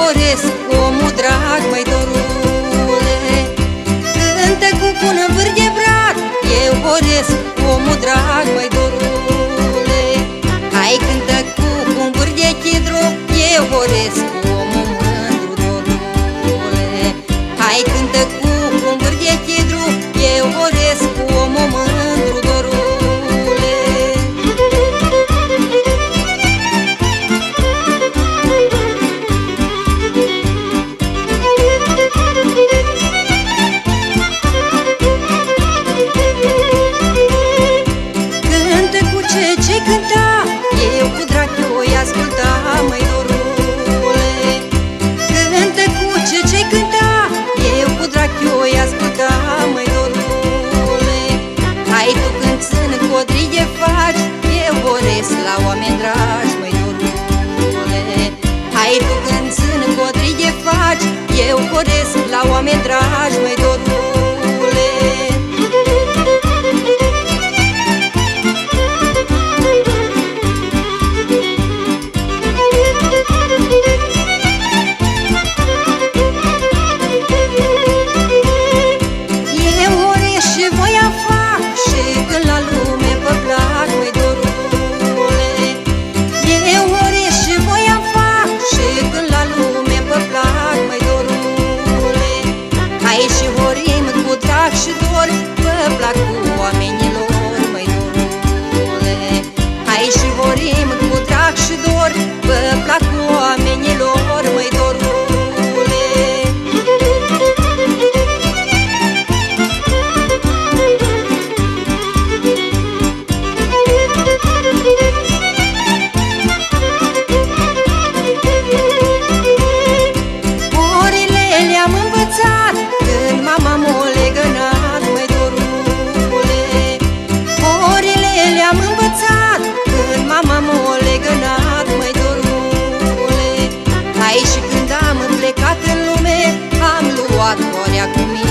voresc omul drag, măi dorule. Cântă cu un vâr de brad, eu voresc omul drag, măi dorule. Hai cântă cu un vâr de chidru, eu voresc omul mândru, dorule. Hai cântă cu un vâr de chidru, eu voresc omul mândru, dorule. Ce cânta, eu cu drag o-i asculta, măi dorule. Cântă cu ce cânta, eu cu drag o-i asculta, măi dorule. Hai tu când țin codrige faci, eu voresc la oameni dragi, măi dorule. Hai tu când țin codrige faci, eu voresc la oameni dragi, măi dorule. Și dor, vă plac cu oamenilor, măi dorule. Hai și vorim cu drag și dor, vă plac cu oamenilor, măi dorule. Orile le-am învățat când mama m-a legănat, măi dorule. Orile le-am învățat când mama m-a legănat, măi dorule. Hai și când am plecat în lume, am luat oarea cu mine.